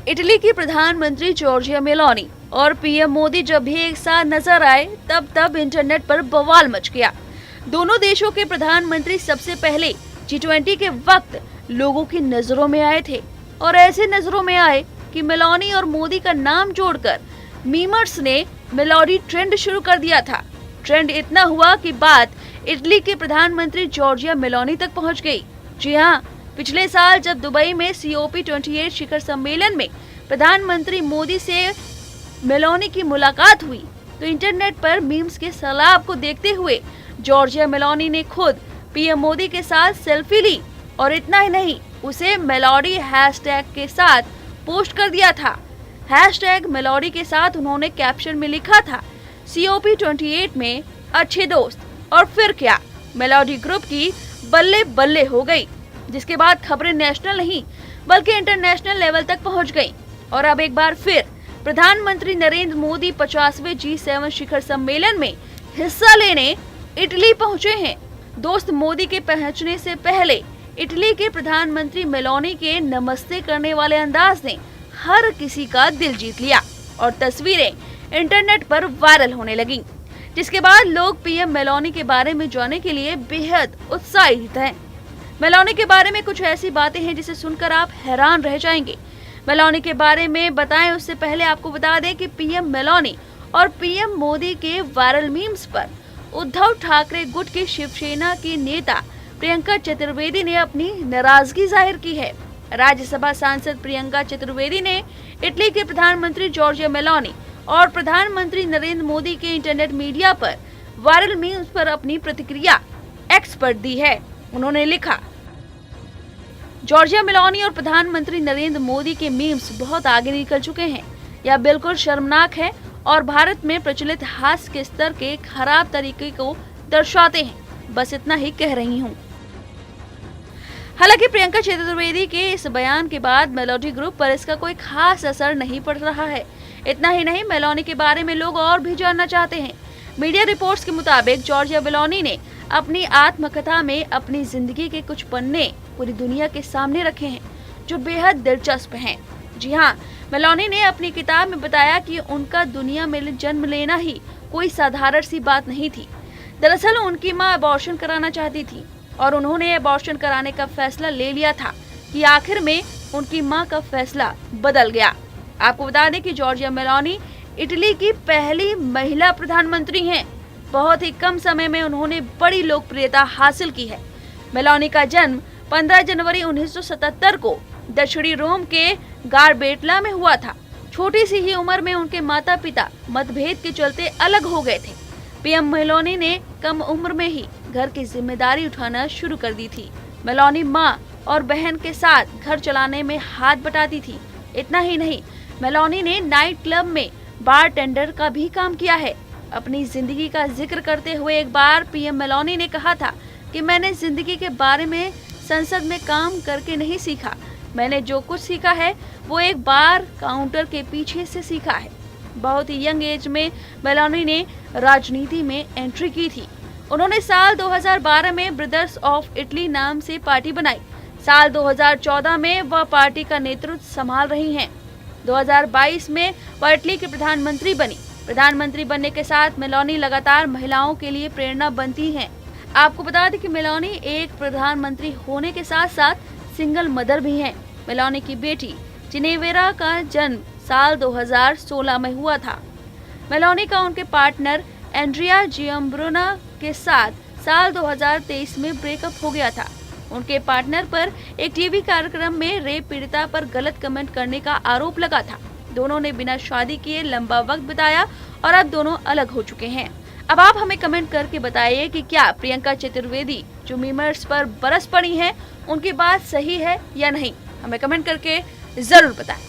Italy की प्रधानमंत्री Giorgia Meloni और पीएम मोदी जब भी एक साथ नजर आए तब इंटरनेट पर बवाल मच गया। दोनों देशों के प्रधानमंत्री सबसे पहले G20 के वक्त लोगों की नजरों में आए थे और ऐसे नजरों में आए कि मेलोनी और मोदी का नाम जोड़कर मीमर्स ने मेलोनी ट्रेंड शुरू कर दिया था। ट्रेंड इतना हुआ कि बात इटली के प्रधानमंत्री जॉर्जिया मेलोनी तक पहुंच गई। जी हाँ, पिछले साल जब दुबई में COP28 शिखर सम्मेलन में प्रधानमंत्री मोदी से मेलोनी की मुलाकात हुई तो इंटरनेट पर मीम्स के सैलाब को देखते हुए जॉर्जिया मेलोनी ने खुद पीएम मोदी के साथ सेल्फी ली और इतना ही नहीं, उसे मेलोडी हैशटैग के साथ पोस्ट कर दिया था। हैशटैग मेलोडी के साथ उन्होंने कैप्शन में लिखा था, COP28 में अच्छे दोस्त। और फिर क्या, मेलोडी ग्रुप की बल्ले बल्ले हो गई, जिसके बाद खबरें नेशनल नहीं बल्कि इंटरनेशनल लेवल तक पहुंच गईं। और अब एक बार फिर प्रधानमंत्री नरेंद्र मोदी 50वें G7 शिखर सम्मेलन में हिस्सा लेने इटली पहुंचे हैं। दोस्त मोदी के पहुंचने से पहले इटली के प्रधानमंत्री मेलोनी के नमस्ते करने वाले अंदाज ने हर किसी का दिल जीत लिया और तस्वीरें इंटरनेट पर वायरल होने लगीं, जिसके बाद लोग पीएम मेलोनी के बारे में जानने के लिए बेहद उत्साहित हैं। मेलोनी के बारे में कुछ ऐसी बातें हैं जिसे सुनकर आप हैरान रह जाएंगे। मेलोनी के बारे में बताएं उससे पहले आपको बता दें कि पीएम मेलोनी और पीएम मोदी के वायरल मीम्स पर उद्धव ठाकरे गुट की शिवसेना की नेता प्रियंका चतुर्वेदी ने अपनी नाराजगी जाहिर की है। राज्यसभा सांसद प्रियंका चतुर्वेदी ने इटली के प्रधानमंत्री जॉर्जिया मेलोनी और प्रधानमंत्री नरेंद्र मोदी के इंटरनेट मीडिया पर वायरल मीम्स पर अपनी प्रतिक्रिया एक्स पर दी है। उन्होंने लिखा, जॉर्जिया मेलोनी और प्रधानमंत्री नरेंद्र मोदी के मीम्स बहुत आगे निकल चुके हैं। यह बिल्कुल शर्मनाक है और भारत में प्रचलित हास्य के स्तर के खराब तरीके को दर्शाते हैं। बस इतना ही कह रही हूँ। हालांकि प्रियंका चतुर्वेदी के इस बयान के बाद मेलोडी ग्रुप पर इसका कोई खास असर नहीं पड़ रहा है। इतना ही नहीं, मेलोनी के बारे में लोग और भी जानना चाहते हैं। मीडिया रिपोर्ट्स के मुताबिक जॉर्जिया मेलोनी ने अपनी आत्मकथा में अपनी जिंदगी के कुछ पन्ने पूरी दुनिया के सामने रखे हैं जो बेहद दिलचस्प हैं। जी हाँ, मेलोनी ने अपनी किताब में बताया कि उनका दुनिया में जन्म लेना ही कोई साधारण सी बात नहीं थी। दरअसल उनकी मां अबॉर्शन कराना चाहती थी और उन्होंने अबॉर्शन कराने का फैसला ले लिया था कि आखिर में उनकी मां का फैसला बदल गया। आपको बता दें कि जॉर्जिया मेलोनी इटली की पहली महिला प्रधानमंत्री हैं। बहुत ही कम समय में उन्होंने बड़ी लोकप्रियता हासिल की है। मेलोनी का जन्म 15 जनवरी 1977 को दक्षिणी रोम के गारबेटला में हुआ था। छोटी सी ही उम्र में उनके माता पिता मतभेद के चलते अलग हो गए थे। पीएम मेलोनी ने कम उम्र में ही घर की जिम्मेदारी उठाना शुरू कर दी थी। मेलोनी मां और बहन के साथ घर चलाने में हाथ बटाती थी। इतना ही नहीं, मेलोनी ने नाइट क्लब में बारटेंडर का भी काम किया है। अपनी जिंदगी का जिक्र करते हुए एक बार पीएम मेलोनी ने कहा था कि मैंने जिंदगी के बारे में संसद में काम करके नहीं सीखा। मैंने जो कुछ सीखा है वो एक बार काउंटर के पीछे से सीखा है। बहुत ही यंग एज में मेलोनी ने राजनीति में एंट्री की थी। उन्होंने साल 2012 में ब्रदर्स ऑफ इटली नाम से पार्टी बनाई। साल 2014 में वह पार्टी का नेतृत्व संभाल रही हैं। 2022 में वह इटली की प्रधानमंत्री बनी। प्रधानमंत्री बनने के साथ मेलोनी लगातार महिलाओं के लिए प्रेरणा बनती हैं। आपको बता दें कि मेलोनी एक प्रधानमंत्री होने के साथ साथ सिंगल मदर भी हैं। मेलोनी की बेटी जिनेवेरा का जन्म साल 2016 में हुआ था। मेलोनी का उनके पार्टनर एंड्रिया जिम्ब्रोना के साथ साल 2023 में ब्रेकअप हो गया था। उनके पार्टनर पर एक टीवी कार्यक्रम में रेप पीड़िता पर गलत कमेंट करने का आरोप लगा था। दोनों ने बिना शादी किए लंबा वक्त बिताया और अब दोनों अलग हो चुके हैं। अब आप हमें कमेंट करके बताइए कि क्या प्रियंका चतुर्वेदी जो मीमर्स पर बरस पड़ी हैं, उनकी बात सही है या नहीं। हमें कमेंट करके जरूर बताएं।